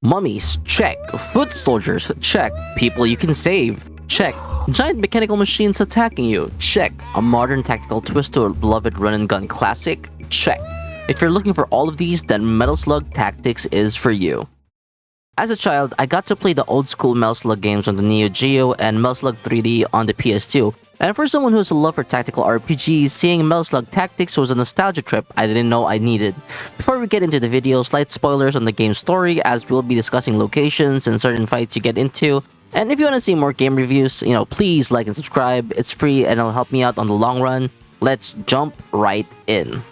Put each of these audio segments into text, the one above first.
Mummies, check. Foot soldiers, check. People you can save, check. Giant mechanical machines attacking you, check. A modern tactical twist to a beloved run-and-gun classic, check. If you're looking for all of these, then Metal Slug Tactics is for you. As a child, I got to play the old-school Metal Slug games on the Neo Geo and Metal Slug 3D on the PS2. And for someone who has a love for tactical RPGs, seeing Metal Slug Tactics was a nostalgia trip I didn't know I needed. Before we get into the video, slight spoilers on the game's story, as we'll be discussing locations and certain fights you get into. And if you want to see more game reviews, please like and subscribe. It's free and it'll help me out on the long run. Let's jump right in.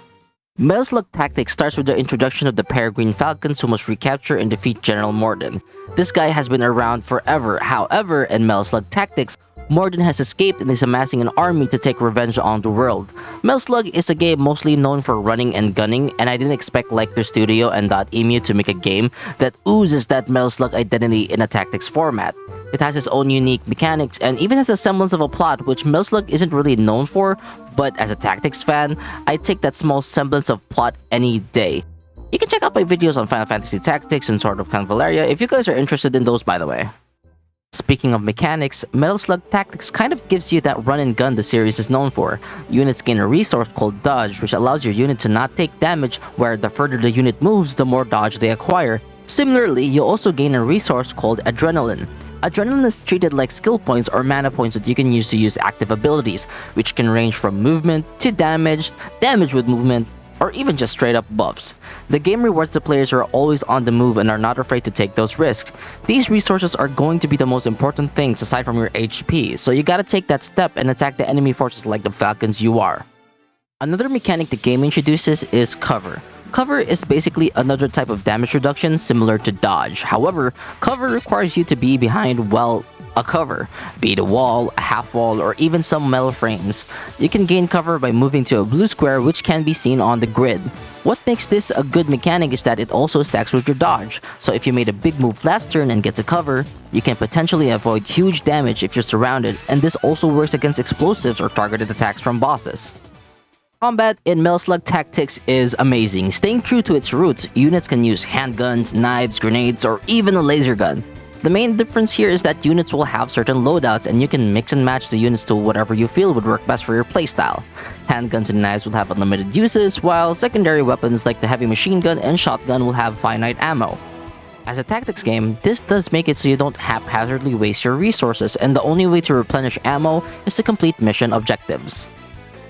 Metal Slug Tactics starts with the introduction of the Peregrine Falcons who must recapture and defeat General Morden. This guy has been around forever. However, in Metal Slug Tactics, Morden has escaped and is amassing an army to take revenge on the world. Metal Slug is a game mostly known for running and gunning, and I didn't expect Leichter Studio and .emu to make a game that oozes that Metal Slug identity in a tactics format. It has its own unique mechanics and even has a semblance of a plot which Metal Slug isn't really known for, but as a tactics fan, I take that small semblance of plot any day. You can check out my videos on Final Fantasy Tactics and Sword of Count Valeria if you guys are interested in those, by the way. Speaking of mechanics, Metal Slug Tactics kind of gives you that run and gun the series is known for. Units gain a resource called dodge, which allows your unit to not take damage, where the further the unit moves, the more dodge they acquire. Similarly, you also gain a resource called adrenaline. Adrenaline is treated like skill points or mana points that you can use active abilities, which can range from movement to damage, damage with movement, or even just straight up buffs. The game rewards the players who are always on the move and are not afraid to take those risks. These resources are going to be the most important things aside from your HP, so you gotta take that step and attack the enemy forces like the Falcons you are. Another mechanic the game introduces is cover. Cover is basically another type of damage reduction similar to dodge. However, cover requires you to be behind, well, a cover, be it a wall, a half wall, or even some metal frames. You can gain cover by moving to a blue square which can be seen on the grid. What makes this a good mechanic is that it also stacks with your dodge, so if you made a big move last turn and get to cover, you can potentially avoid huge damage if you're surrounded, and this also works against explosives or targeted attacks from bosses. Combat in Metal Slug Tactics is amazing. Staying true to its roots, units can use handguns, knives, grenades, or even a laser gun. The main difference here is that units will have certain loadouts and you can mix and match the units to whatever you feel would work best for your playstyle. Handguns and knives will have unlimited uses, while secondary weapons like the heavy machine gun and shotgun will have finite ammo. As a tactics game, this does make it so you don't haphazardly waste your resources, and the only way to replenish ammo is to complete mission objectives.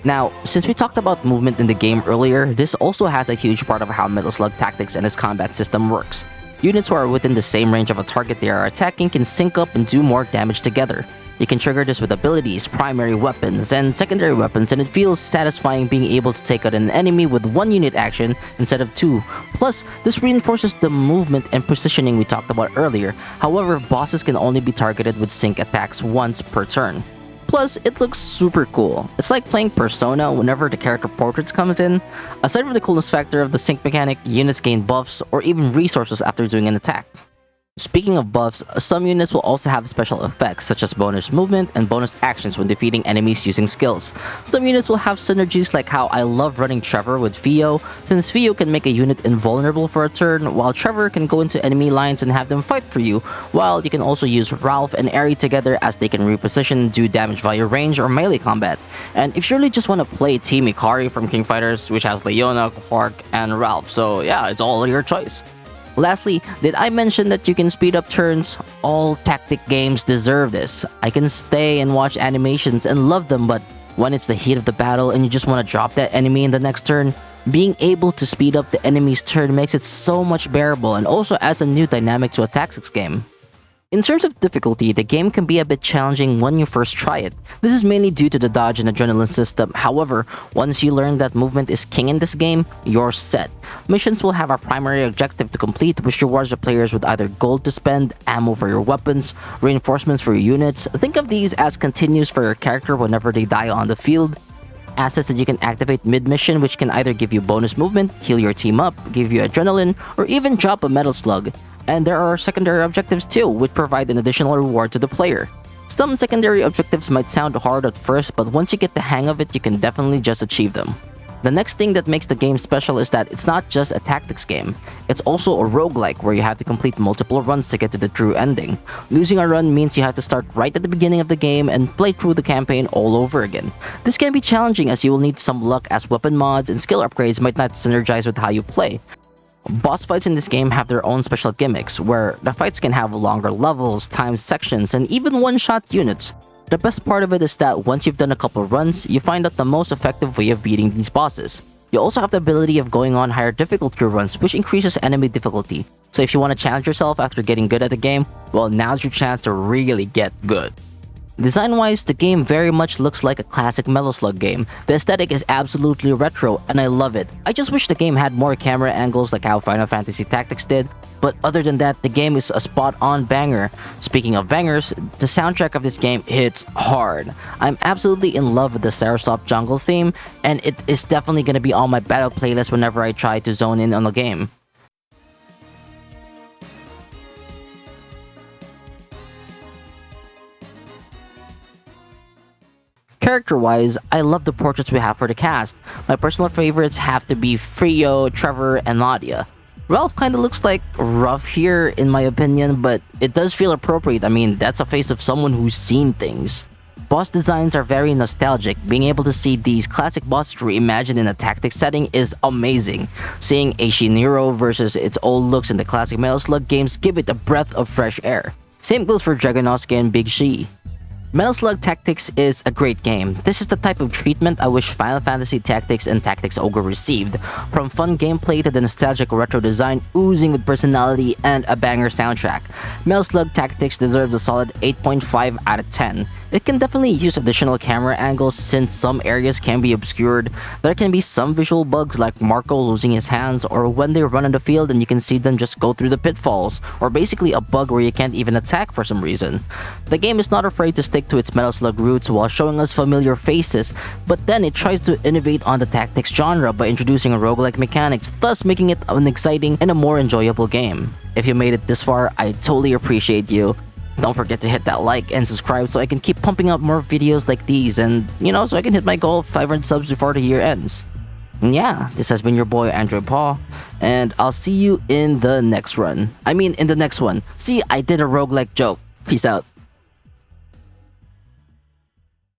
Now, since we talked about movement in the game earlier, this also has a huge part of how Metal Slug Tactics and its combat system works. Units who are within the same range of a target they are attacking can sync up and do more damage together. You can trigger this with abilities, primary weapons, and secondary weapons, and it feels satisfying being able to take out an enemy with one unit action instead of two. Plus, this reinforces the movement and positioning we talked about earlier. However, bosses can only be targeted with sync attacks once per turn. Plus, it looks super cool. It's like playing Persona whenever the character portraits comes in. Aside from the coolness factor of the sync mechanic, units gain buffs or even resources after doing an attack. Speaking of buffs, some units will also have special effects such as bonus movement and bonus actions when defeating enemies using skills. Some units will have synergies like how I love running Trevor with Fio, since Fio can make a unit invulnerable for a turn, while Trevor can go into enemy lines and have them fight for you, while you can also use Ralph and Eri together as they can reposition and do damage via range or melee combat. And if you really just want to play Team Ikari from King Fighters, which has Leona, Clark, and Ralph, so yeah, it's all your choice. Lastly, did I mention that you can speed up turns? All tactic games deserve this. I can stay and watch animations and love them, but when it's the heat of the battle and you just want to drop that enemy in the next turn, being able to speed up the enemy's turn makes it so much bearable and also adds a new dynamic to a tactics game. In terms of difficulty, the game can be a bit challenging when you first try it. This is mainly due to the dodge and adrenaline system. However, once you learn that movement is king in this game, you're set. Missions will have a primary objective to complete, which rewards the players with either gold to spend, ammo for your weapons, reinforcements for your units. Think of these as continues for your character whenever they die on the field. Assets that you can activate mid-mission, which can either give you bonus movement, heal your team up, give you adrenaline, or even drop a metal slug. And there are secondary objectives too, which provide an additional reward to the player. Some secondary objectives might sound hard at first, but once you get the hang of it, you can definitely just achieve them. The next thing that makes the game special is that it's not just a tactics game, it's also a roguelike where you have to complete multiple runs to get to the true ending. Losing a run means you have to start right at the beginning of the game and play through the campaign all over again. This can be challenging as you will need some luck as weapon mods and skill upgrades might not synergize with how you play. Boss fights in this game have their own special gimmicks, where the fights can have longer levels, timed sections, and even one-shot units. The best part of it is that once you've done a couple runs, you find out the most effective way of beating these bosses. You also have the ability of going on higher difficulty runs, which increases enemy difficulty. So if you want to challenge yourself after getting good at the game, well, now's your chance to really get good. Design-wise, the game very much looks like a classic Metal Slug game. The aesthetic is absolutely retro, and I love it. I just wish the game had more camera angles like how Final Fantasy Tactics did, but other than that, the game is a spot-on banger. Speaking of bangers, the soundtrack of this game hits hard. I'm absolutely in love with the Sarasop jungle theme, and it is definitely gonna be on my battle playlist whenever I try to zone in on the game. Character-wise, I love the portraits we have for the cast. My personal favorites have to be Frio, Trevor, and Nadia. Ralph kinda looks like rough here in my opinion, but it does feel appropriate. I mean, that's a face of someone who's seen things. Boss designs are very nostalgic. Being able to see these classic bosses reimagined in a tactics setting is amazing. Seeing Eishi Nero versus its old looks in the classic Metal Slug games give it a breath of fresh air. Same goes for Dragonosuke and Big Shi. Metal Slug Tactics is a great game. This is the type of treatment I wish Final Fantasy Tactics and Tactics Ogre received. From fun gameplay to the nostalgic retro design oozing with personality and a banger soundtrack. Metal Slug Tactics deserves a solid 8.5 out of 10. It can definitely use additional camera angles since some areas can be obscured. There can be some visual bugs like Marco losing his hands, or when they run in the field and you can see them just go through the pitfalls, or basically a bug where you can't even attack for some reason. The game is not afraid to stick to its Metal Slug roots while showing us familiar faces, but then it tries to innovate on the tactics genre by introducing roguelike mechanics, thus making it an exciting and a more enjoyable game. If you made it this far, I totally appreciate you. Don't forget to hit that like and subscribe so I can keep pumping out more videos like these and, so I can hit my goal of 500 subs before the year ends. And yeah, this has been your boy AndroidPAW, and I'll see you in the next run. In the next one. See, I did a roguelike joke. Peace out.